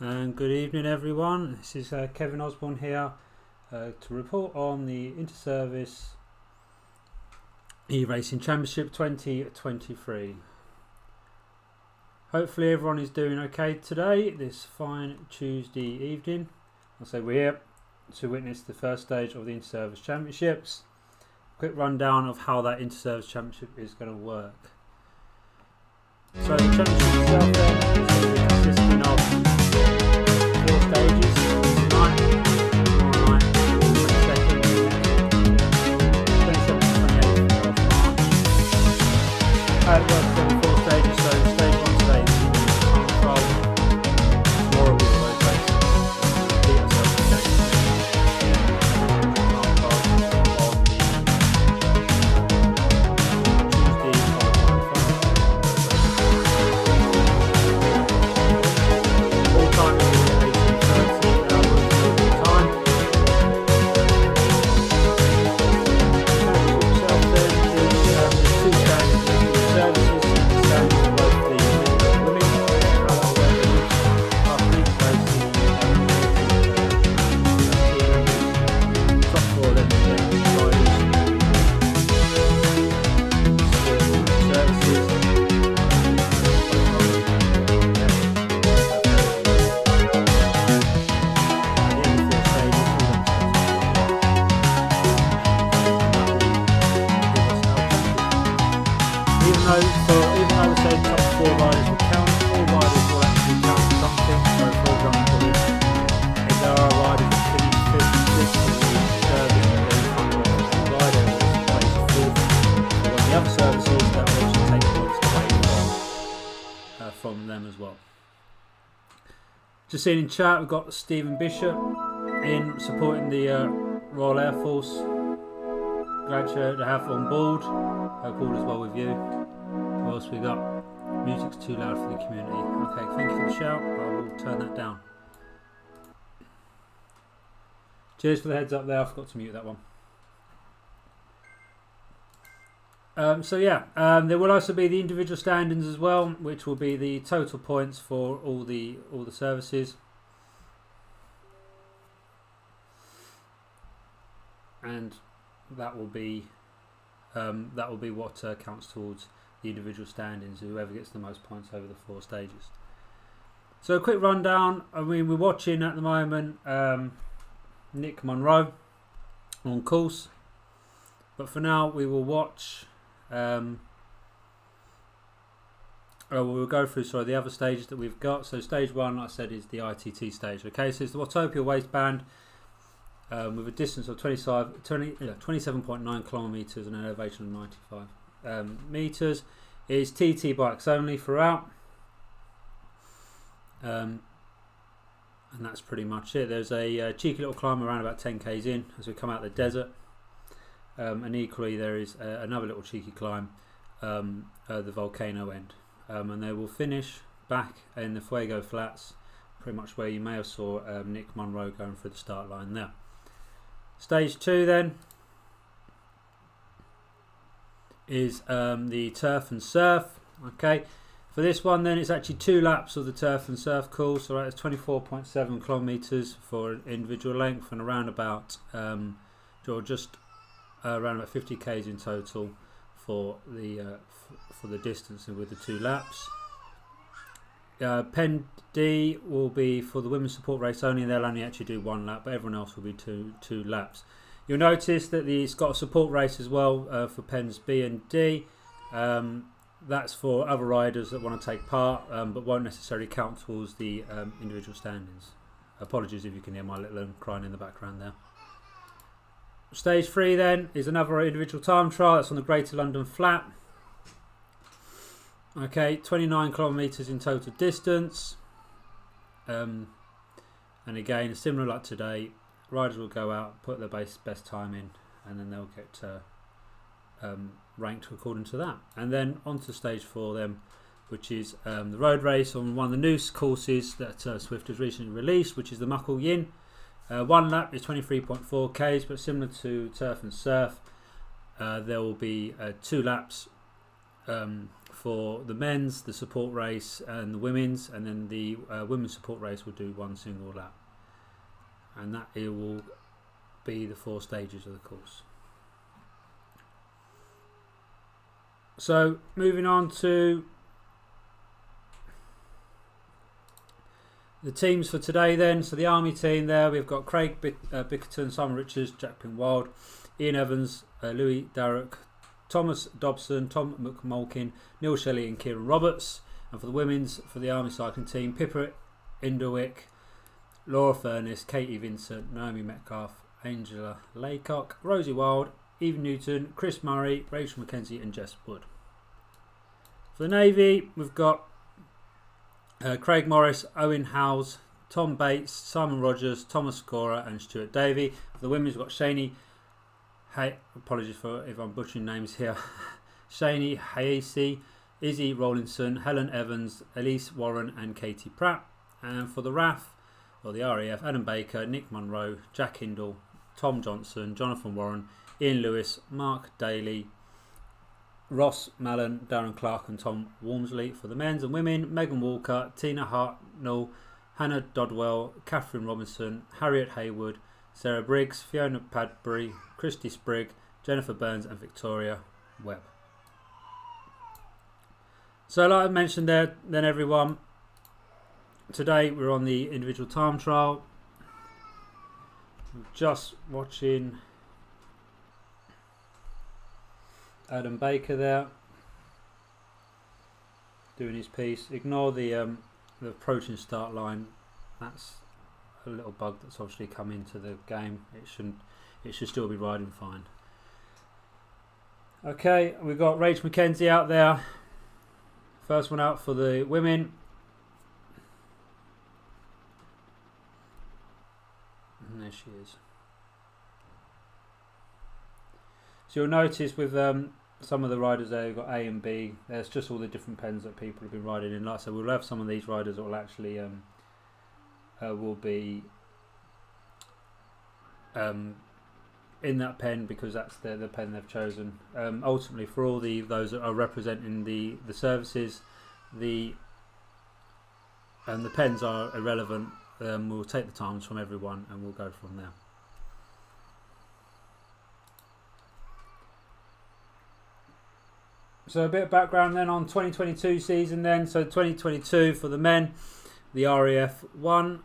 And good evening everyone, this is Kevin Osborne here to report on the Inter-Service eRacing Championship 2023. Hopefully everyone is doing okay today, this fine Tuesday evening. We're here to witness the first stage of the Inter-Service Championships. Quick rundown of how that Inter-Service Championship is going to work. So the championship itself then is going to be consisting of 4 stages tonight, tomorrow night, 22nd, 27th, 28th of March. How it works on 4 stages, so stage 1 today is control, tomorrow will be the road race, beat ourselves again, even though we say top 4 riders will count, all riders will actually count something. So for example, if there are riders that finish 5th, 6th in the service, then the rider will place 4th. So on the other services, that will also take points away from them as well. Just seeing in chat, we've got Stephen Bishop in supporting the Royal Air Force. Glad to have on board. Hope all is well with you. What else we got? Music's too loud for the community. Okay, thank you for the shout. I will turn that down. Cheers for the heads up there. I forgot to mute that one. There will also be the individual standings as well, which will be the total points for all the services. And that will be what counts towards the individual standings, whoever gets the most points over the 4 stages. So a quick rundown. I mean, we're watching at the moment Nick Munro on course, but for now we will watch we'll go through the other stages that we've got. So stage 1, like I said, is the ITT stage. Okay, so it's the Watopia waistband with a distance of 27.9 kilometres and an elevation of 95 metres. It's TT bikes only throughout, and that's pretty much it. There's a cheeky little climb around about 10 k's in as we come out the desert, and equally there is another little cheeky climb at the volcano end, and they will finish back in the Fuego Flats, pretty much where you may have saw Nick Munro going through the start line there. Stage 2 then is the turf and surf. Okay, for this one then it's actually 2 laps of the turf and surf course. Alright, it's 24.7 kilometres for an individual length and around about around about 50 k's in total for the distance with the 2 laps. Pen D will be for the women's support race only, and they'll only actually do 1 lap, but everyone else will be two laps. You'll notice that it's got a support race as well for pens B and D. That's for other riders that want to take part, but won't necessarily count towards the individual standings. Apologies if you can hear my little one crying in the background there. Stage 3 then is another individual time trial. That's on the Greater London Flat. Okay, 29 kilometres in total distance, and again similar like today, riders will go out, put their best time in, and then they'll get ranked according to that. And then on to stage 4 then, which is the road race on one of the new courses that Swift has recently released, which is the Muckle Yin. 1 lap is 23.4 k's, but similar to turf and surf, there will be 2 laps for the men's, the support race, and the women's, and then the women's support race will do one single lap, and that it will be the 4 stages of the course. So moving on to the teams for today then. So the Army team there, we've got Craig Bickerton, Simon Richards, Jack Pinwald, Ian Evans, Louis Darroch, Thomas Dobson, Tom McMulkin, Neil Shelley and Kieran Roberts. And for the women's, for the Army cycling team, Pippa Inderwick, Laura Furness, Katie Vincent, Naomi Metcalf, Angela Laycock, Rosie Wild, Eve Newton, Chris Murray, Rachel McKenzie and Jess Wood. For the Navy, we've got Craig Morris, Owen Howes, Tom Bates, Simon Rogers, Thomas Scora and Stuart Davey. For the women's, we've got Shani, apologies for if I'm butchering names here, Shani Hayesi, Izzy Rollinson, Helen Evans, Elise Warren and Katie Pratt. And for the RAF, or the RAF, Adam Baker, Nick Munro, Jack Hindle, Tom Johnson, Jonathan Warren, Ian Lewis, Mark Daly, Ross Mallon, Darren Clark and Tom Walmsley. For the men's and women, Megan Walker, Tina Hartnell, Hannah Dodwell, Catherine Robinson, Harriet Haywood, Sarah Briggs, Fiona Padbury, Christy Sprigg, Jennifer Burns and Victoria Webb. So like I mentioned there, then everyone, today we're on the individual time trial. I'm just watching Adam Baker there doing his piece. Ignore the approaching start line. That's a little bug that's obviously come into the game. It should still be riding fine. Okay, we've got Rachel McKenzie out there. First one out for the women. And there she is. So you'll notice with some of the riders there, you've got A and B. There's just all the different pens that people have been riding in. Like I said, we'll have some of these riders that will actually will be in that pen because that's the pen they've chosen. Ultimately, for all those that are representing the services, the pens are irrelevant. We'll take the times from everyone and we'll go from there. So a bit of background then on 2022 season then. So 2022 for the men, the RAF won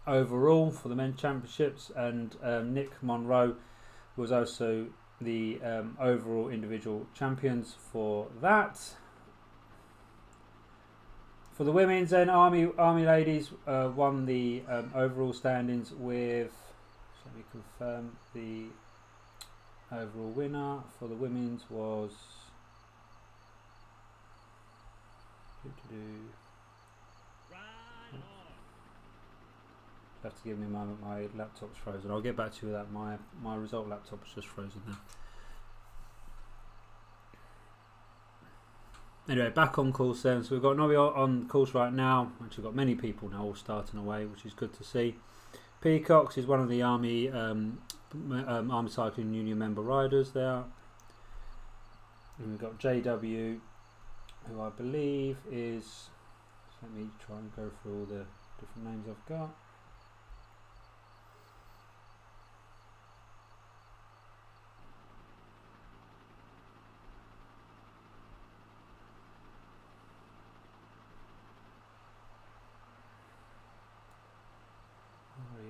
overall for the men's championships, and Nick Monroe was also the overall individual champions for that. For the women's then, Army ladies won the overall standings with, let me confirm, the overall winner for the women's was have to give me a moment, my laptop's frozen. I'll get back to you with that. My result laptop's just frozen now. Anyway, back on course then. So we've got Nobby on course right now. Actually, we've got many people now all starting away, which is good to see. Peacocks is one of the Army Army Cycling Union member riders there. And we've got JW, who I believe is, let me try and go through all the different names I've got.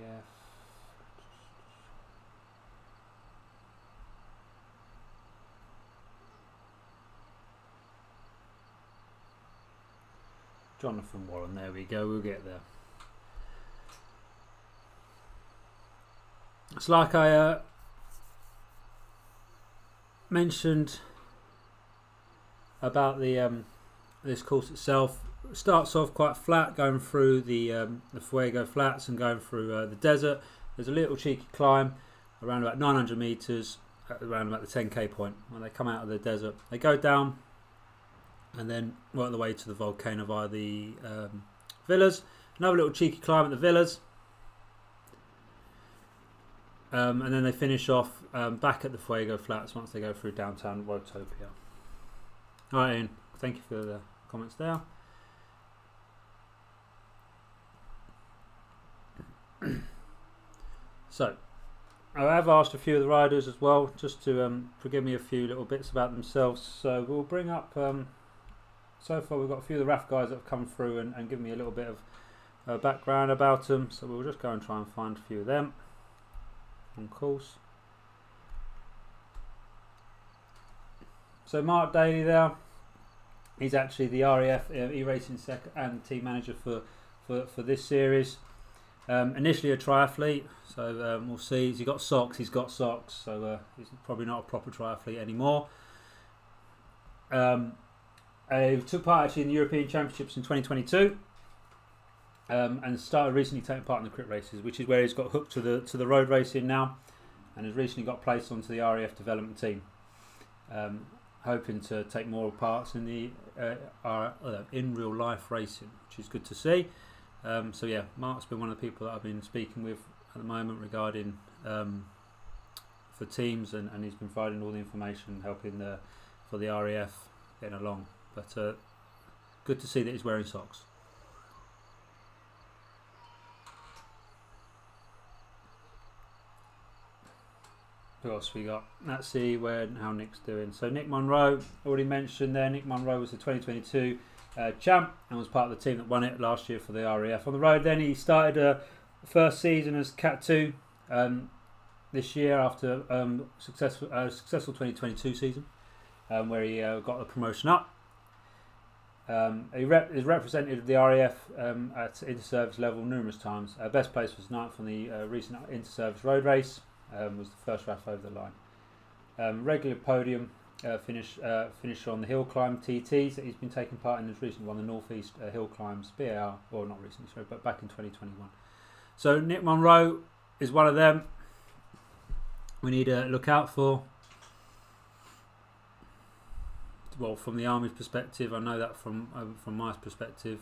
RAF. Jonathan Warren, there we go, we'll get there. It's like I mentioned about the this course itself. It starts off quite flat, going through the Fuego flats and going through the desert. There's a little cheeky climb around about 900 meters, around about the 10k point. When they come out of the desert, they go down and then work their way to the volcano via the villas. Another little cheeky climb at the villas, and then they finish off back at the Fuego flats once they go through downtown Rotopia. All right, Ian. Thank you for the comments there. So, I have asked a few of the riders as well, just to forgive me a few little bits about themselves. So we'll bring up. So far, we've got a few of the RAF guys that have come through and given me a little bit of background about them. So we'll just go and try and find a few of them on course. So Mark Daly there, he's actually the RAF eRacing and team manager for this series. Initially a triathlete, so we'll see. He's got socks, so he's probably not a proper triathlete anymore. He took part actually in the European Championships in 2022, and started recently taking part in the crit races, which is where he's got hooked to the road racing now, and has recently got placed onto the RAF development team. Hoping to take more parts in the in real life racing, which is good to see. So yeah, Mark's been one of the people that I've been speaking with at the moment regarding for teams, and he's been providing all the information, helping for the RAF getting along. But good to see that he's wearing socks. Who else we got? Let's see how Nick's doing. So Nick Monroe, already mentioned there. Nick Monroe was the 2022 champ and was part of the team that won it last year for the RAF. On the road then, he started the first season as Cat 2 this year after successful 2022 season, where he got the promotion up. He is represented the RAF at inter-service level numerous times. Best place was 9th on the recent inter-service road race. Was the first RAF over the line. Regular podium finish on the hill climb TTs that he's been taking part in. Has recently won the Northeast Hill Climbs BAR, or not recently, sorry, but back in 2021. So Nick Monroe is one of them we need to look out for. Well, from the Army's perspective, I know that from my perspective,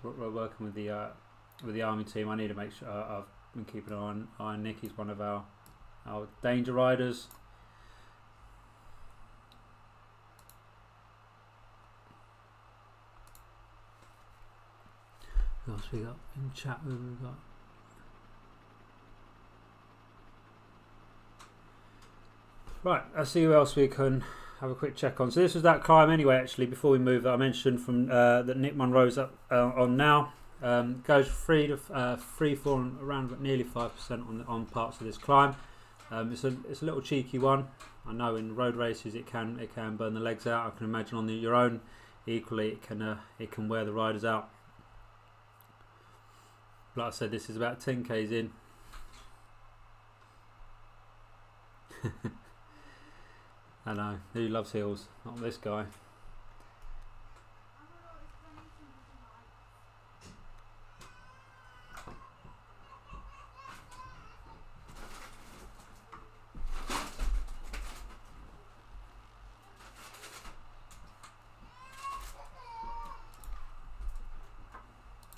we're working with the Army team. I need to make sure I've been keeping an eye on Nick. He's one of our danger riders. What else we got in chat? We've got. Right, let's see who else we can have a quick check on. So this was that climb anyway, actually, before we move, that I mentioned from that Nick Monroe's up on now. Goes free falling around nearly 5% on parts of this climb. It's a little cheeky one. I know in road races it can burn the legs out. I can imagine on your own equally it can wear the riders out. Like I said, this is about 10 k's in. I know, who loves hills? Not this guy.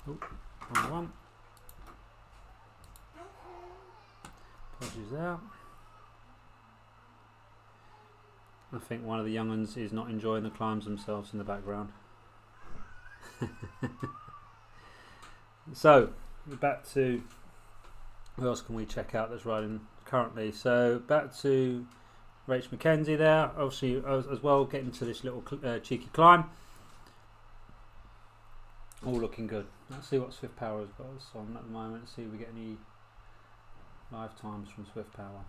Oh, wrong one. Apologies there. I think one of the young ones is not enjoying the climbs themselves in the background. So, back to who else can we check out that's riding currently. So, back to Rach McKenzie there, obviously as well, getting to this little cheeky climb. All looking good. Let's see what Swift Power has got us on at the moment. See if we get any live times from Swift Power.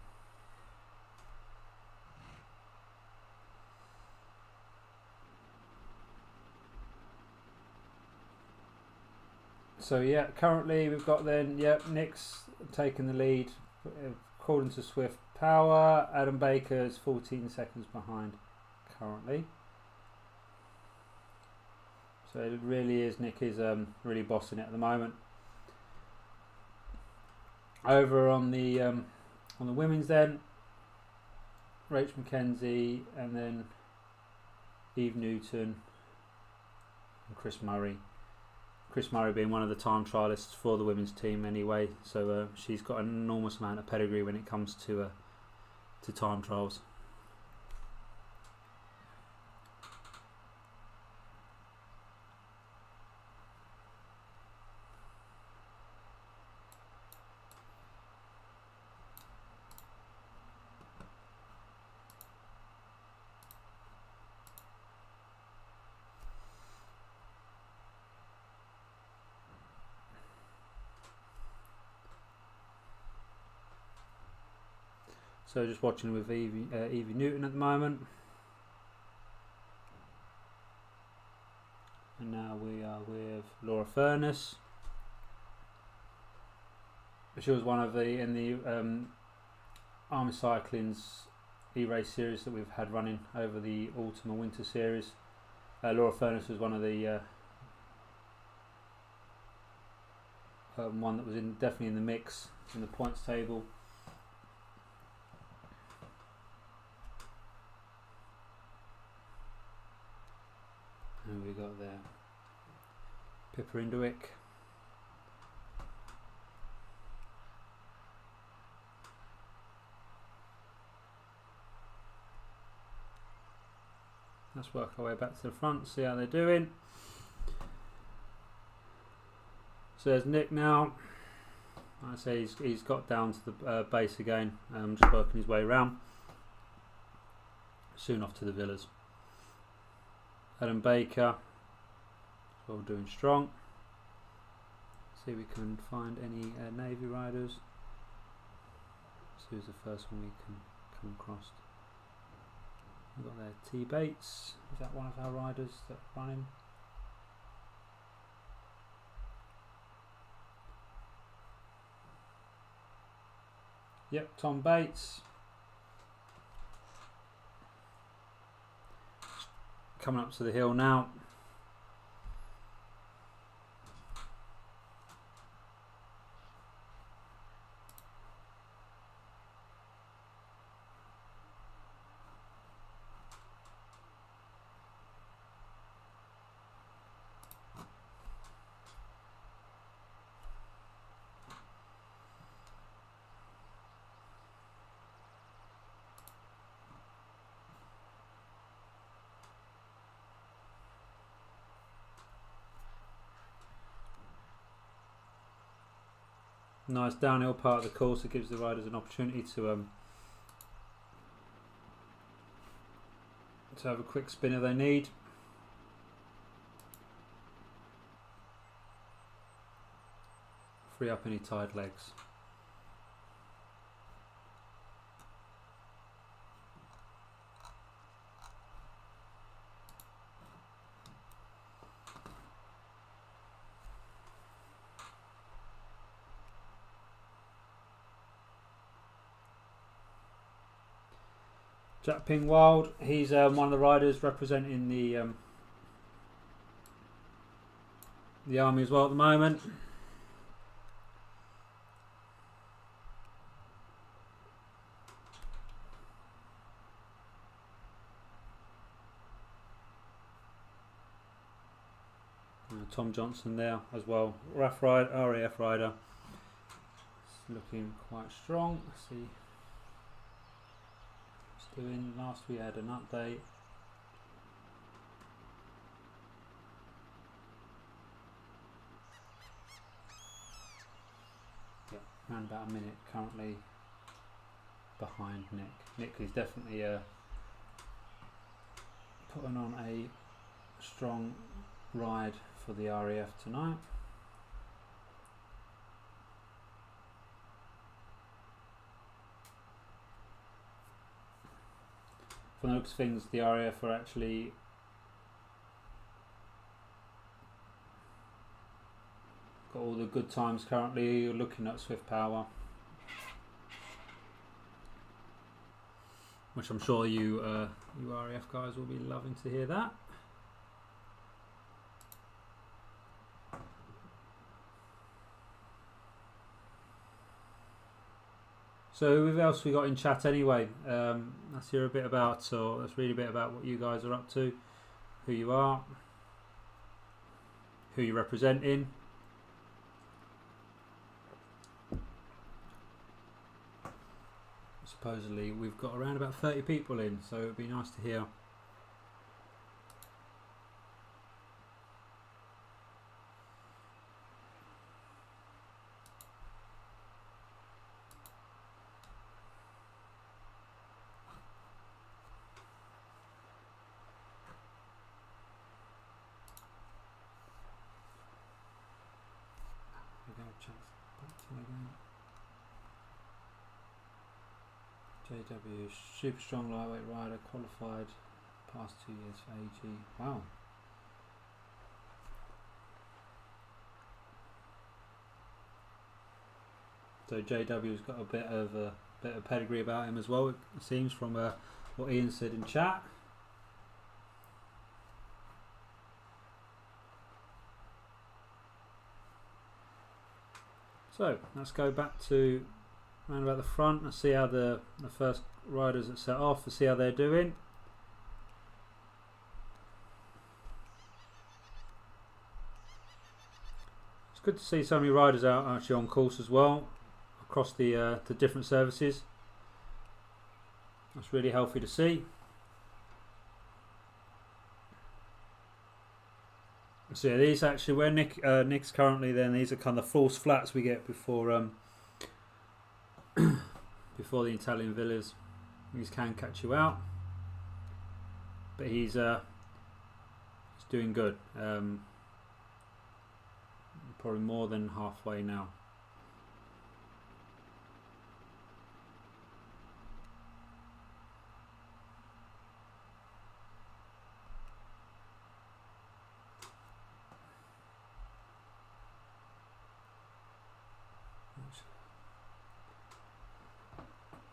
So yeah, currently we've got then, Nick's taking the lead according to Swift Power. Adam Baker's 14 seconds behind currently. So it really is, Nick is really bossing it at the moment. Over on the women's then, Rach McKenzie and then Eve Newton and Chris Murray. Chris Murray being one of the time trialists for the women's team anyway, so she's got an enormous amount of pedigree when it comes to time trials. So just watching with Evie Newton at the moment. And now we are with Laura Furness. She was one of in the Army Cycling's e-race series that we've had running over the autumn and winter series. Laura Furness was one of the one that was definitely in the mix in the points table. Who we got there? Pippa Induik. Let's work our way back to the front, see how they're doing. So there's Nick now. Like I say, he's got down to the base again, just working his way around. Soon off to the villas. Adam Baker, well, doing strong. See if we can find any Navy riders. So who's the first one we can come across? We've got there T Bates. Is that one of our riders that running? Yep, Tom Bates. Coming up to the hill now. Nice downhill part of the course that gives the riders an opportunity to have a quick spin if they need. Free up any tired legs. Jack Pingwild, he's one of the riders representing the Army as well at the moment. Tom Johnson there as well, RAF rider, it's looking quite strong. Let's see. Doing last we had an update. Yeah, around about a minute currently behind Nick. Nick is definitely putting on a strong ride for the RAF tonight. From the looks of things, the RAF are actually got all the good times currently. You're looking at Swift Power, which I'm sure you RAF guys will be loving to hear that. So who else we got in chat anyway? Let's hear a bit about, or let's read a bit about what you guys are up to, who you are, who you're representing. Supposedly we've got around about 30 people in, so it'd be nice to hear. JW, super strong lightweight rider, qualified past 2 years for AG. Wow. So JW's got a bit of pedigree about him as well, it seems, from what Ian said in chat. So let's go back to round about the front. Let's see how the first riders that set off. Let's see how they're doing. It's good to see so many riders out actually on course as well, across the different services. That's really healthy to see. So yeah, these actually, where Nick's currently, then these are kind of false flats we get before before the Italian villas. These can catch you out, but he's doing good. Probably more than halfway now.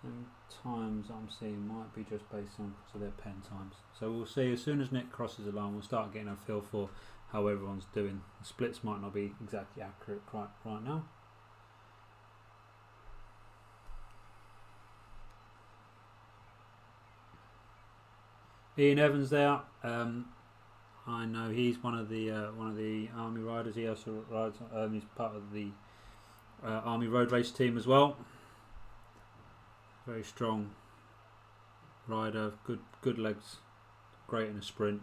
And times I'm seeing might be just based on their pen times. So we'll see as soon as Nick crosses the line, we'll start getting a feel for how everyone's doing. The splits might not be exactly accurate right now. Ian Evans there. I know he's one of the Army riders. He also rides. He's part of the Army road race team as well. Very strong rider, good legs, great in a sprint.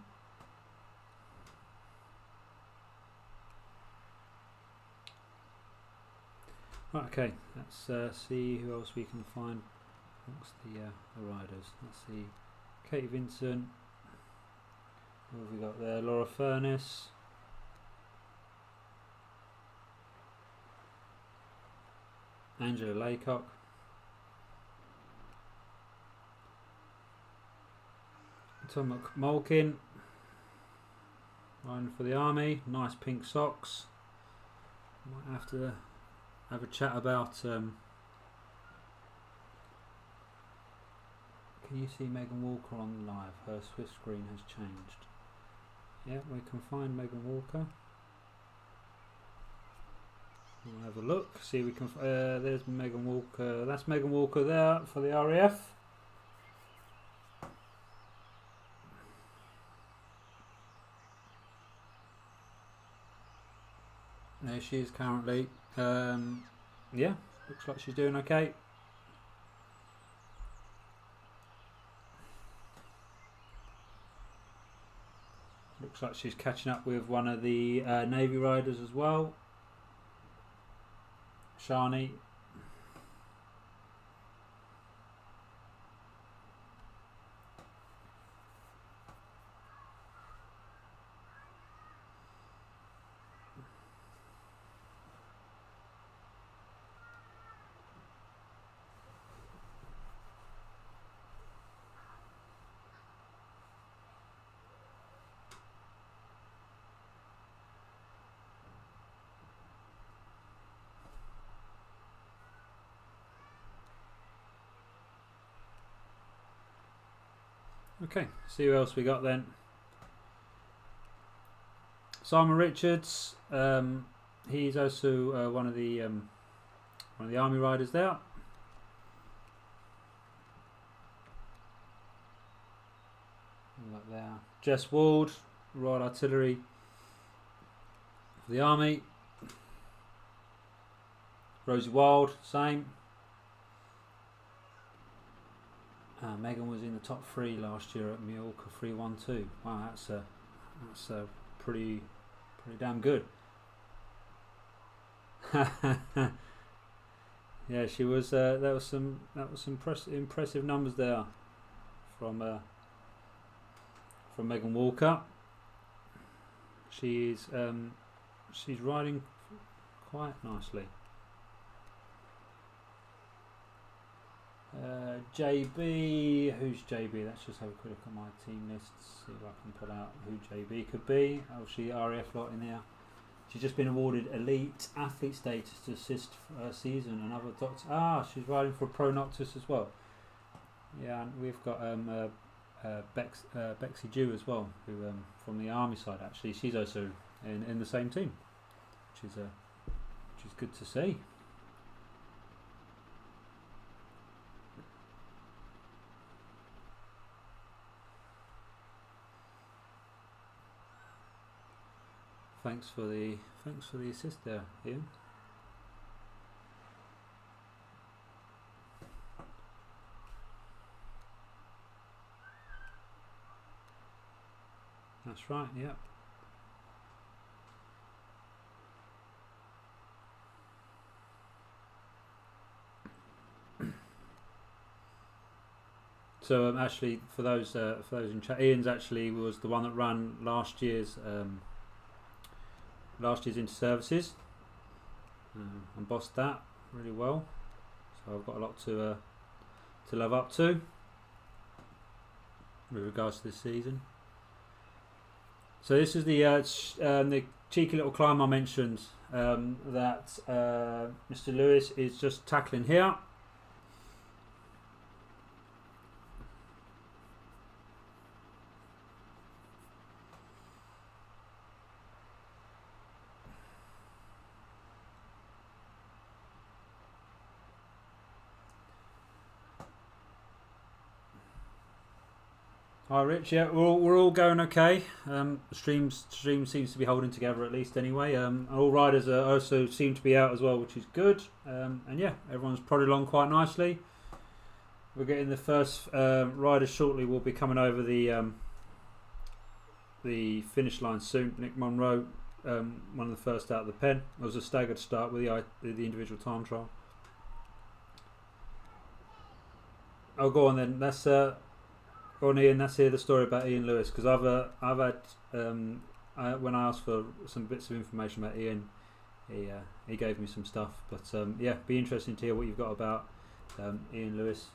Right, okay, let's see who else we can find amongst the riders. Let's see, Kate Vincent. Who have we got there? Laura Furness. Angela Laycock. Tom McMulkin, riding for the Army. Nice pink socks. Might have to have a chat about. Can you see Megan Walker on live? Her Swiss screen has changed. Yeah, we can find Megan Walker. We'll have a look. See if we can. There's Megan Walker. That's Megan Walker there for the RAF. There she is currently. Yeah, looks like she's doing okay. Looks like she's catching up with one of the Navy riders as well. Shani. Okay, see who else we got then. Simon Richards, he's also one of the Army riders there. Like there. Jess Ward, Royal Artillery for the Army. Rosie Wild, same. Megan was in the top 3 last year at Mallorca 312. Wow, that's pretty damn good. Yeah, she was. That was some impressive numbers there from Megan Walker. She's riding quite nicely. JB, who's JB? Let's just have a quick look at my team list, see if I can pull out who JB could be. Obviously, RAF lot in there. She's just been awarded elite athlete status to assist season and other doctors. She's riding for Pro Noctis as well. Yeah, and we've got Bexy Jew as well, who from the army side actually. She's also in the same team, which is good to see. Thanks for the assist there, Ian. That's right, yeah. So actually, for those in chat, Ian's actually was the one that ran last year's inter-services and bossed that really well. So I've got a lot to live up to with regards to this season. So this is the cheeky little climb I mentioned that Mr. Lewis is just tackling here. Hi Rich, yeah, we're all going okay. Stream seems to be holding together at least anyway. All riders also seem to be out as well, which is good. And yeah, everyone's prodded along quite nicely. We're getting the first riders shortly. Will be coming over the finish line soon. Nick Monroe, one of the first out of the pen. It was a staggered start with the individual time trial. Oh, go on then. That's Go on, Ian. Let's hear the story about Ian Lewis, because I've had when I asked for some bits of information about Ian, he gave me some stuff. But yeah, be interesting to hear what you've got about Ian Lewis.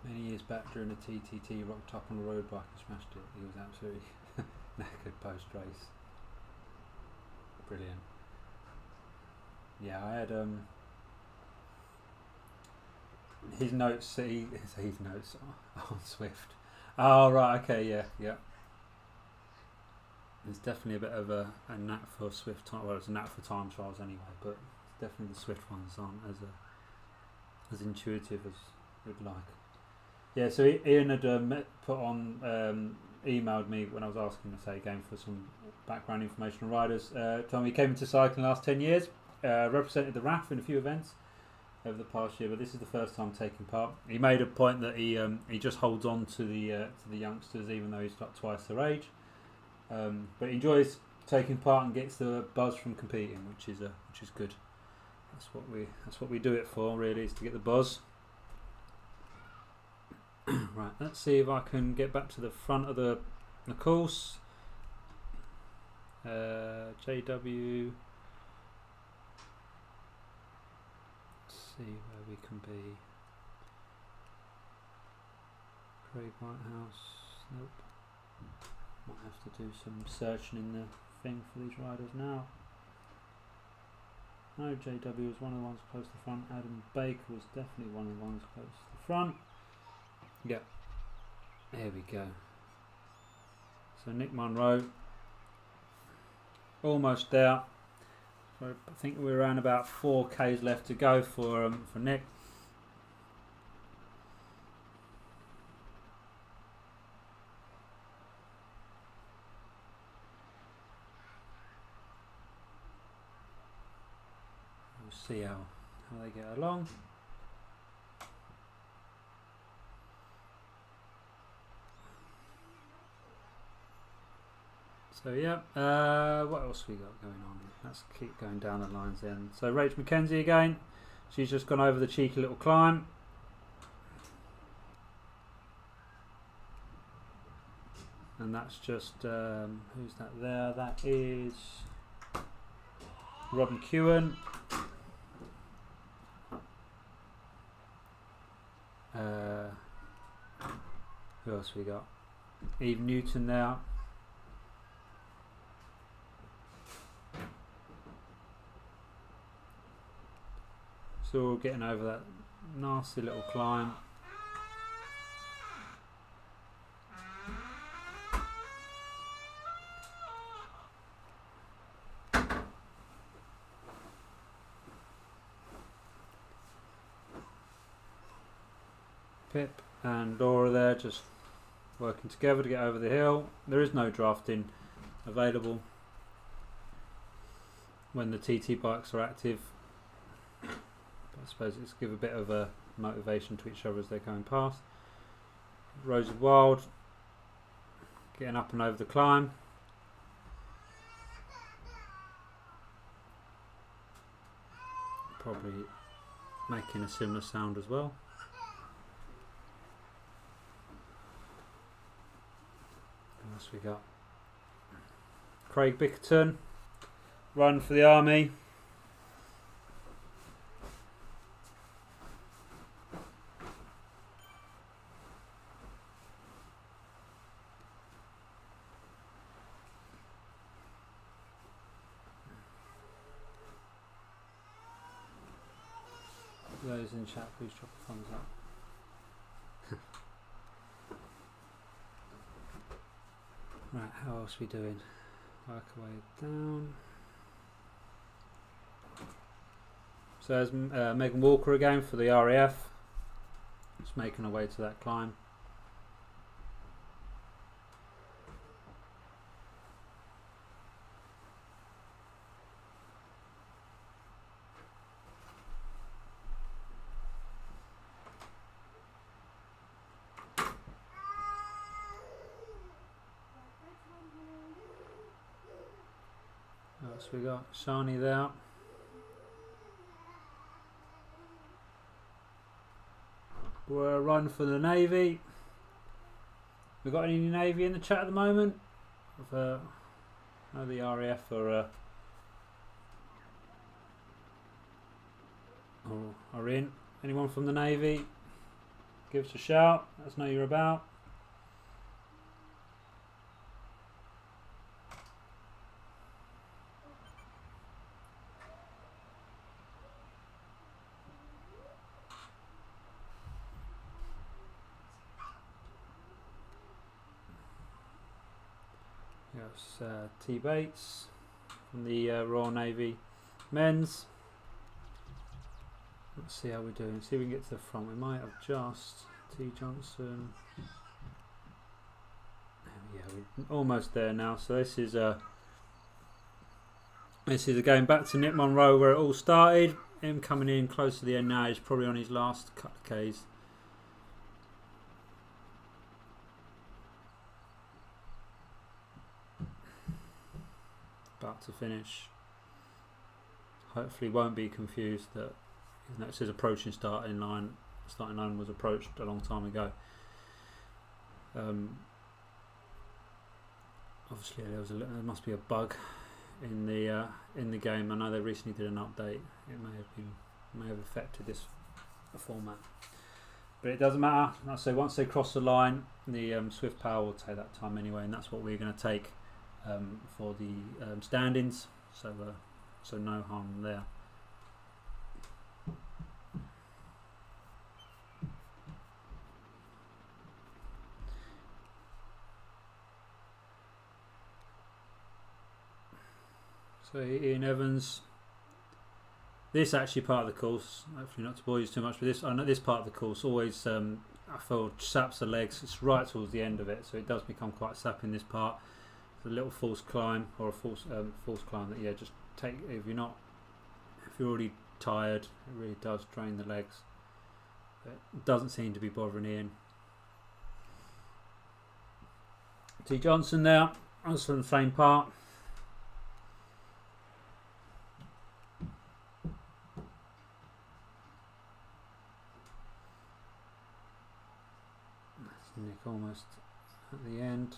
Many years back during the TTT, rocked up on a road bike and smashed it. He was absolutely knackered post race. Brilliant. Yeah, I had his notes. His notes on Swift. Oh right, okay, yeah. There's definitely a bit of a knack for Swift time. Well, it's a knack for time trials anyway, but definitely the Swift ones aren't as intuitive as we'd like. Yeah, so Ian had emailed me when I was asking to say again for some background information on riders. Told me he came into cycling the last 10 years, represented the RAF in a few events over the past year, but this is the first time taking part. He made a point that he just holds on to the youngsters even though he's like twice their age, but he enjoys taking part and gets the buzz from competing, which is good. That's what we do it for, really, is to get the buzz. Right, let's see if I can get back to the front of the course. JW. Let's see where we can be. Craig Whitehouse. Nope. Might have to do some searching in the thing for these riders now. No, JW was one of the ones close to the front. Adam Baker was definitely one of the ones close to the front. Yeah, there we go. So Nick Monroe, almost there. So I think we're around about 4Ks left to go for Nick. We'll see how they get along. So yeah, what else we got going on? Let's keep going down the lines then. So Rach McKenzie again, she's just gone over the cheeky little climb. and that's just who's that there? That is Rob McEwen. Who else we got? Eve Newton there. So we're getting over that nasty little climb. Pip and Laura there just working together to get over the hill. There is no drafting available when the TT bikes are active. But I suppose it's give a bit of a motivation to each other as they're going past. Rose of Wild getting up and over the climb. Probably making a similar sound as well. What else we got? Craig Bickerton, run for the army. Those in chat, please drop a thumbs up. Right, how else are we doing? Work our way down. So there's Megan Walker again for the RAF. Just making her way to that climb. What else we got? Shani there. We're running for the Navy. We got any Navy in the chat at the moment? No, the RAF are in. Anyone from the Navy? Give us a shout. Let us know you're about. Yes, T Bates from the Royal Navy men's. Let's see how we're doing. See if we can get to the front. We might have just T Johnson. Yeah, we're almost there now. So this is going back to Nick Monroe where it all started. Him coming in close to the end now. He's probably on his last couple of Ks. About to finish. Hopefully won't be confused that even though it says approaching starting line was approached a long time ago. Obviously there must be a bug in the game. I know they recently did an update. It may have affected this format, but it doesn't matter. Like I say, once they cross the line, the Swift Power will take that time anyway, and that's what we're going to take for the standings. So no harm there. So Ian Evans, this actually part of the course, hopefully not to bore you too much, but I know this part of the course always I feel saps the legs. It's right towards the end of it, so it does become quite sappy in this part. It's a little false climb or a false climb that just take if you're already tired, it really does drain the legs. But it doesn't seem to be bothering Ian. T Johnson there, also in the same part. Nick almost at the end.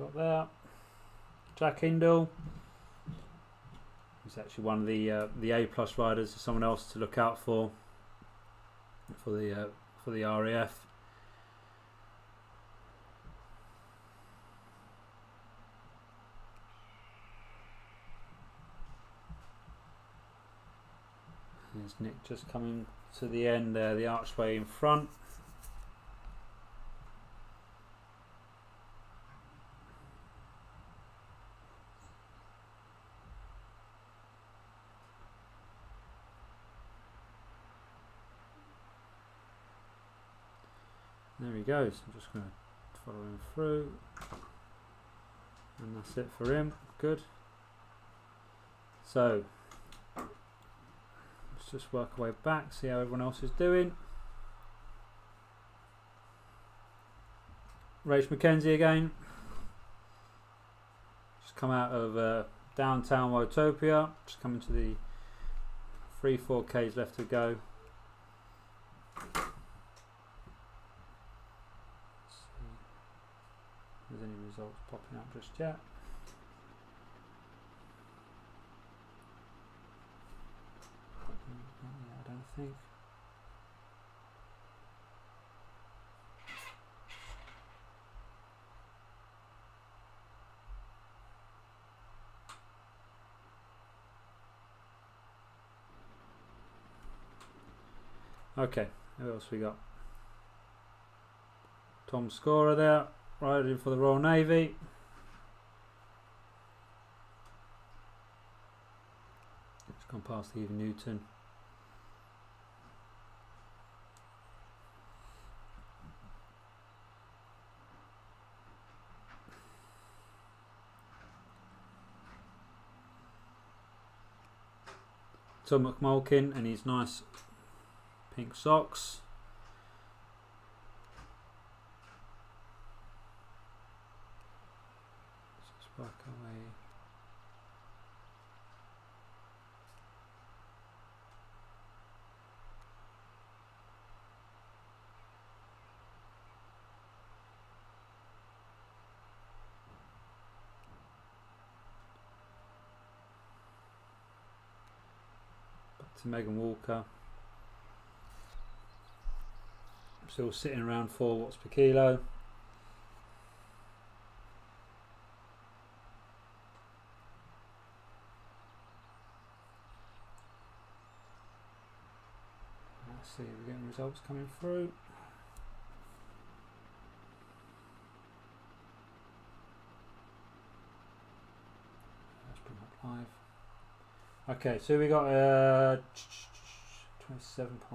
got there? Jack Hindle. He's actually one of the A+ riders. Someone else to look out for the RAF. There's Nick just coming to the end there, the archway in front. There he goes. I'm just going to follow him through, and that's it for him. Good. So let's just work our way back, see how everyone else is doing. Rach McKenzie again. Just come out of downtown Wotopia. Just coming to the 3-4 Ks left to go. There's any results popping up just yet. I don't think. Okay, who else we got? Tom Scorer there, riding for the Royal Navy. It's gone past Even Newton. Tom McMulkin and his nice pink socks. Let's just work our way. Back to Megan Walker. Still sitting around 4 watts per kilo. Let's see, we're getting results coming through. Let's bring up live. Okay, so we got 27.4, 27.4.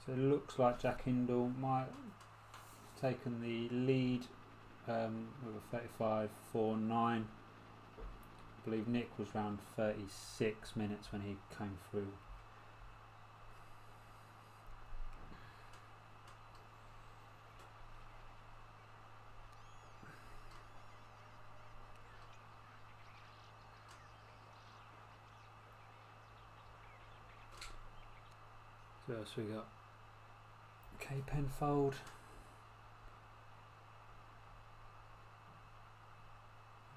So it looks like Jack Hindle might have taken the lead with a 35.49. I believe Nick was around 36 minutes when he came through. So what else we got? Kay Penfold.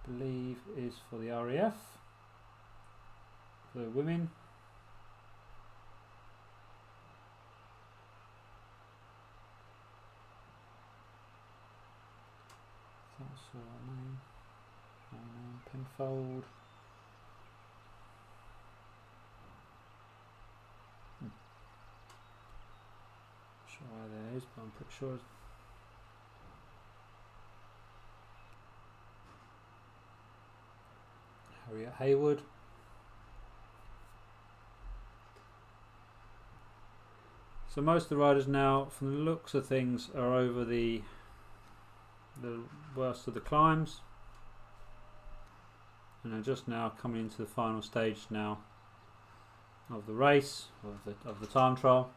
I believe is for the RAF. For the women. That's her name. Penfold. Sure why there is, but I'm pretty sure it's Harriet Hayward. So most of the riders now, from the looks of things, are over the worst of the climbs, and are just now coming into the final stage now of the race, of the time trial.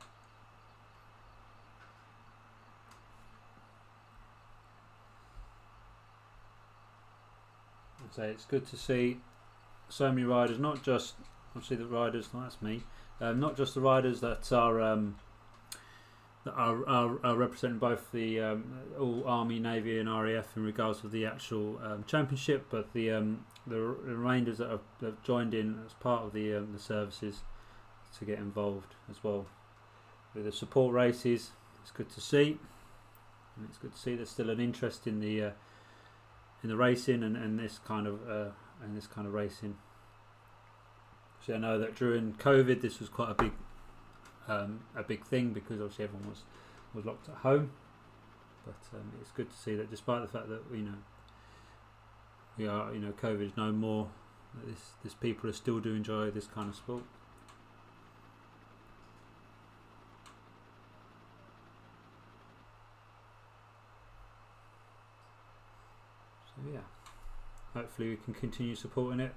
So it's good to see so many riders, not just obviously the riders, that's me, not just the riders that are that are representing both the all Army, Navy, and RAF in regards to the actual championship, but the remainders that have joined in as part of the services to get involved as well with the support races. It's good to see, and it's good to see there's still an interest in the racing and this kind of racing. So I know that during COVID this was quite a big thing because obviously everyone was locked at home, but it's good to see that despite the fact that we are COVID is no more, that this people are still do enjoy this kind of sport. So yeah, hopefully we can continue supporting it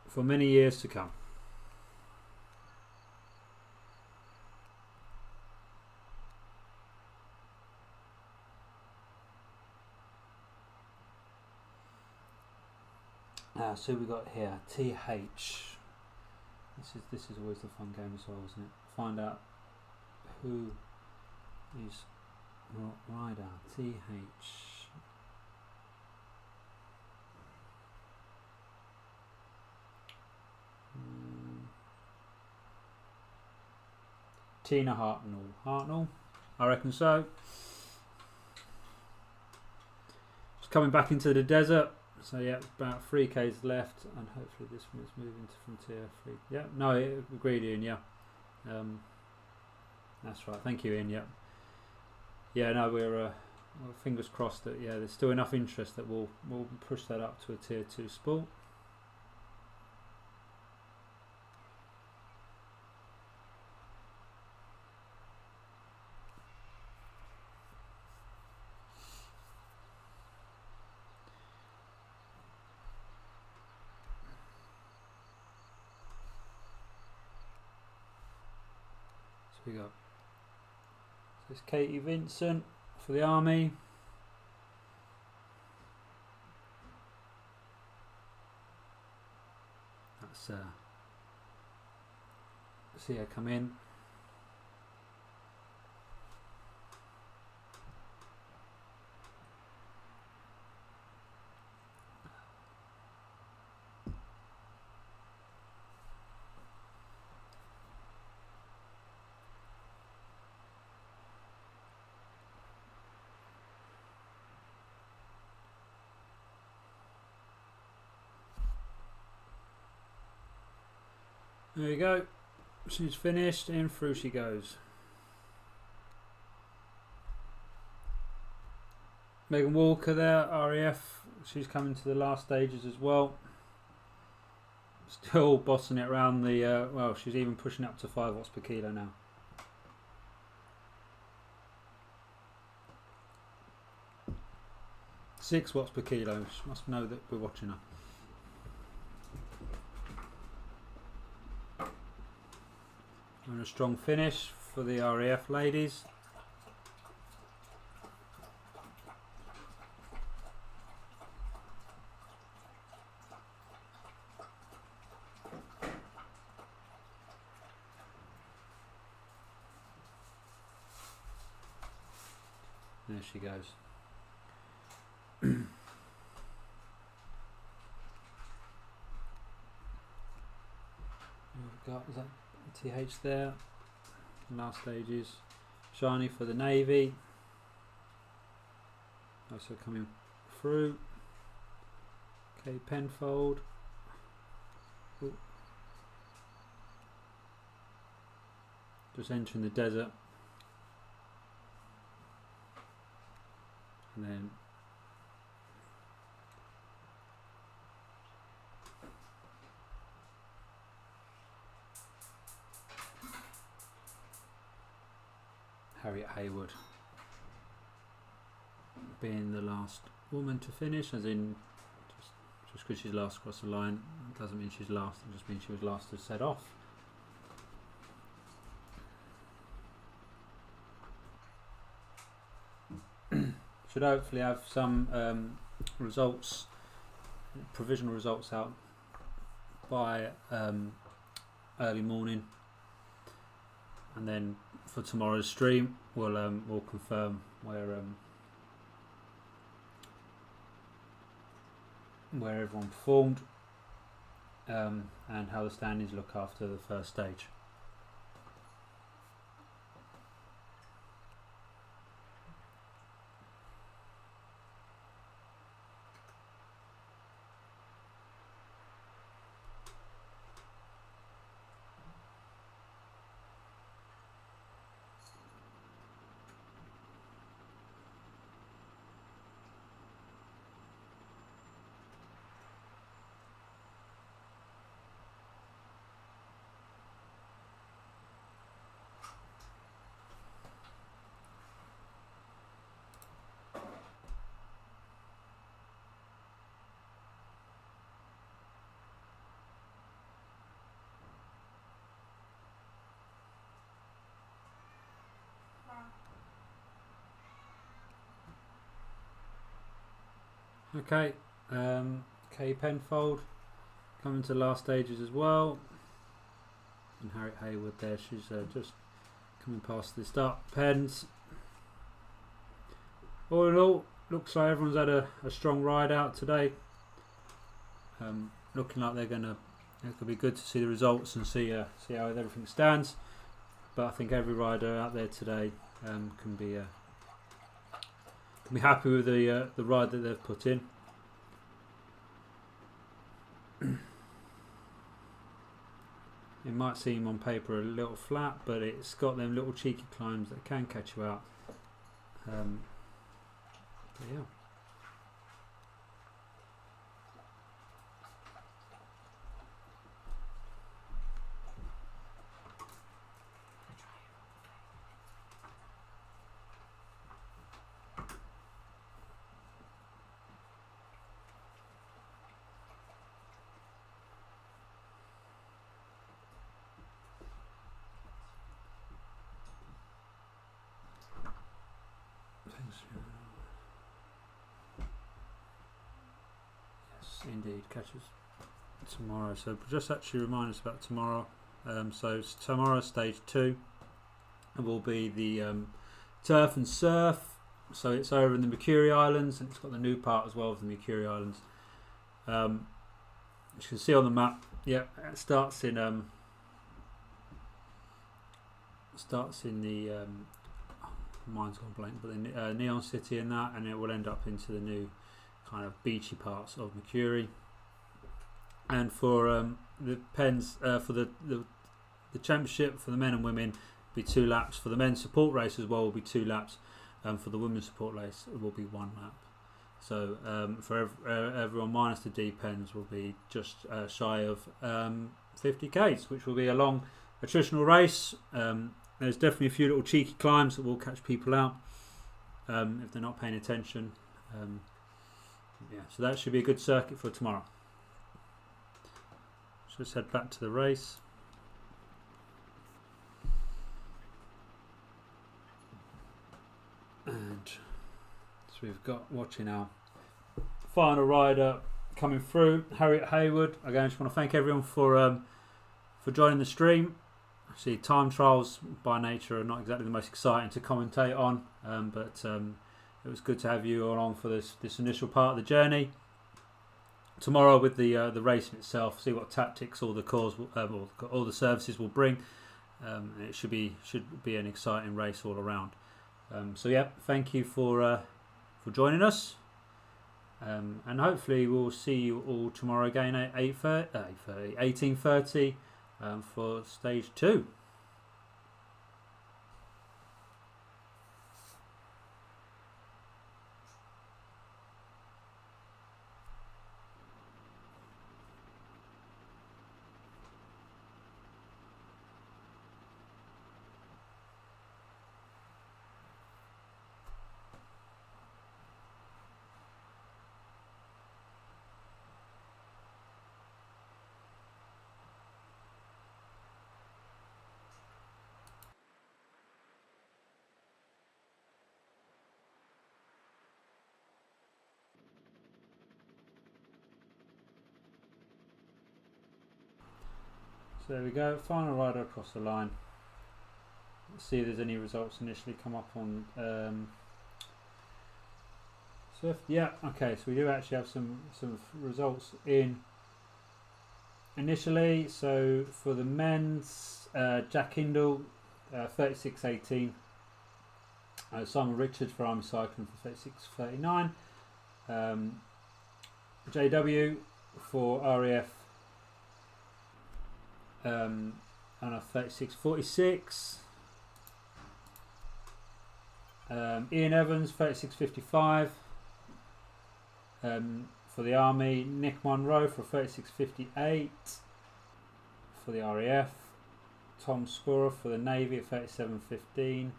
for many years to come. So we got here TH. This is always the fun game as well, isn't it? Find out who is rider. TH. Tina Hartnell, I reckon so. Just coming back into the desert. So yeah, about 3k's left, and hopefully this one is moving to frontier 3. Yeah, no, agreed, Ian. Yeah, that's right. Thank you, Ian. Yeah, no, we're fingers crossed that there's still enough interest that we'll push that up to a tier 2 sport. We got this Katie Vincent for the Army. That's see her come in. There you go. She's finished, and through she goes. Megan Walker there, RAF. She's coming to the last stages as well. Still bossing it around the. Well, she's even pushing up to 5 watts per kilo now. Six watts per kilo. She must know that we're watching her. And a strong finish for the RAF ladies. There she goes. We've got, is that TH there? Last stages. Shiny for the Navy. Also coming through. Okay, Penfold. Ooh. Just entering the desert. And then Harriet Haywood being the last woman to finish, as in just because she's last across the line doesn't mean she's last, it just means she was last to set off. Should hopefully have some results, provisional results out by early morning, and then for tomorrow's stream, we'll confirm where everyone performed, and how the standings look after the first stage. Okay, Kay Penfold coming to the last stages as well, and Harriet Haywood there, she's just coming past the start pens. All in all, looks like everyone's had a strong ride out today. Looking like it's going to be good to see the results and see how everything stands. But I think every rider out there today can be happy with the ride that they've put in. It might seem on paper a little flat, but it's got them little cheeky climbs that can catch you out. But yeah. Yes, indeed, catches tomorrow. So just actually remind us about tomorrow. So tomorrow, stage 2, will be the turf and surf. So it's over in the Mercury Islands, and it's got the new part as well of the Mercury Islands. As you can see on the map, yeah, it starts in the mine's gone blank, but the Neon City and that, and it will end up into the new kind of beachy parts of Mercury. And for the pens, for the championship for the men and women, will be 2 laps. For the men's support race as well, will be 2 laps. And for the women's support race, it will be 1 lap. So for everyone minus the D pens will be just shy of 50k's, which will be a long attritional race. There's definitely a few little cheeky climbs that will catch people out if they're not paying attention. Yeah, so that should be a good circuit for tomorrow. So let's head back to the race. And so we've got, watching our final rider coming through, Harriet Haywood. Again, I just want to thank everyone for joining the stream. See, time trials by nature are not exactly the most exciting to commentate on, but it was good to have you along for this initial part of the journey. Tomorrow, with the racing itself, see what tactics all the cores, all the services will bring. It should be an exciting race all around. So yeah, thank you for joining us, and hopefully we'll see you all tomorrow again at 18:30. For stage 2. So there we go, final rider across the line. see if there's any results initially come up on Swift. Yeah, okay, so we do actually have some results in initially. So for the men's, Jack Hindle, 36.18. Simon Richards for Army Cycling for 36.39. JW for RAF on a 36.46. Ian Evans 36.55. For the Army, Nick Monroe for 36.58. For the RAF, Tom Scorer for the Navy at 37.15.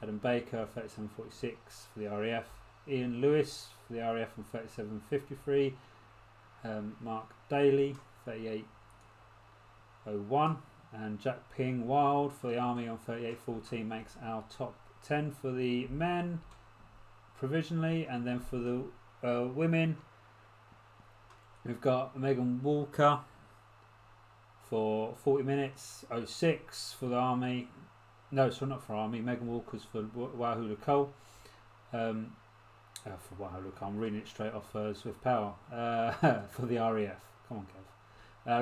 Adam Baker 37.46 for the RAF. Ian Lewis for the RAF on 37.53. Mark Daly 38.01. And Jack Ping Wild for the Army on 38.14 makes our top 10 for the men provisionally. And then for the women, we've got Megan Walker for 40 minutes 06 for the Army. No, sorry, not for Army. Megan Walker's for Wahoo Cole. For Wahoo Cole, I'm reading it straight off Swift Power. For the RAF. Come on, Kev.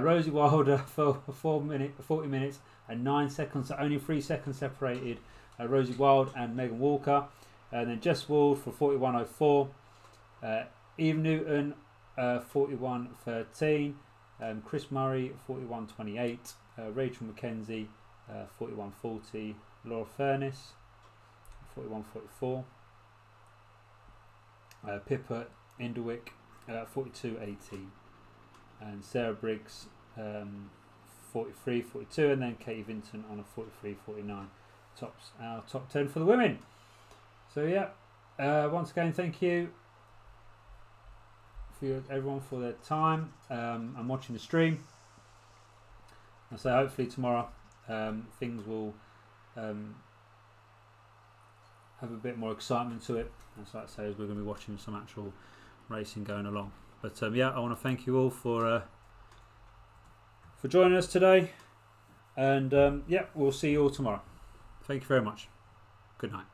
Rosie Wilder for 40 minutes and 9 seconds. So only 3 seconds separated Rosie Wild and Megan Walker. And then Jess Ward for 41.04. Eve Newton 41.13. Chris Murray 41.28. Rachel McKenzie 41.40. Laura Furness 41.44. Pippa Inderwick 42.80. And Sarah Briggs 43.42. And then Katie Vinton on a 43.49. Tops our top 10 for the women. So yeah, once again, thank you for everyone for their time and watching the stream. And so hopefully tomorrow things will have a bit more excitement to it. As I say, we're going to be watching some actual racing going along. But yeah, I want to thank you all for joining us today. And yeah, we'll see you all tomorrow. Thank you very much. Good night.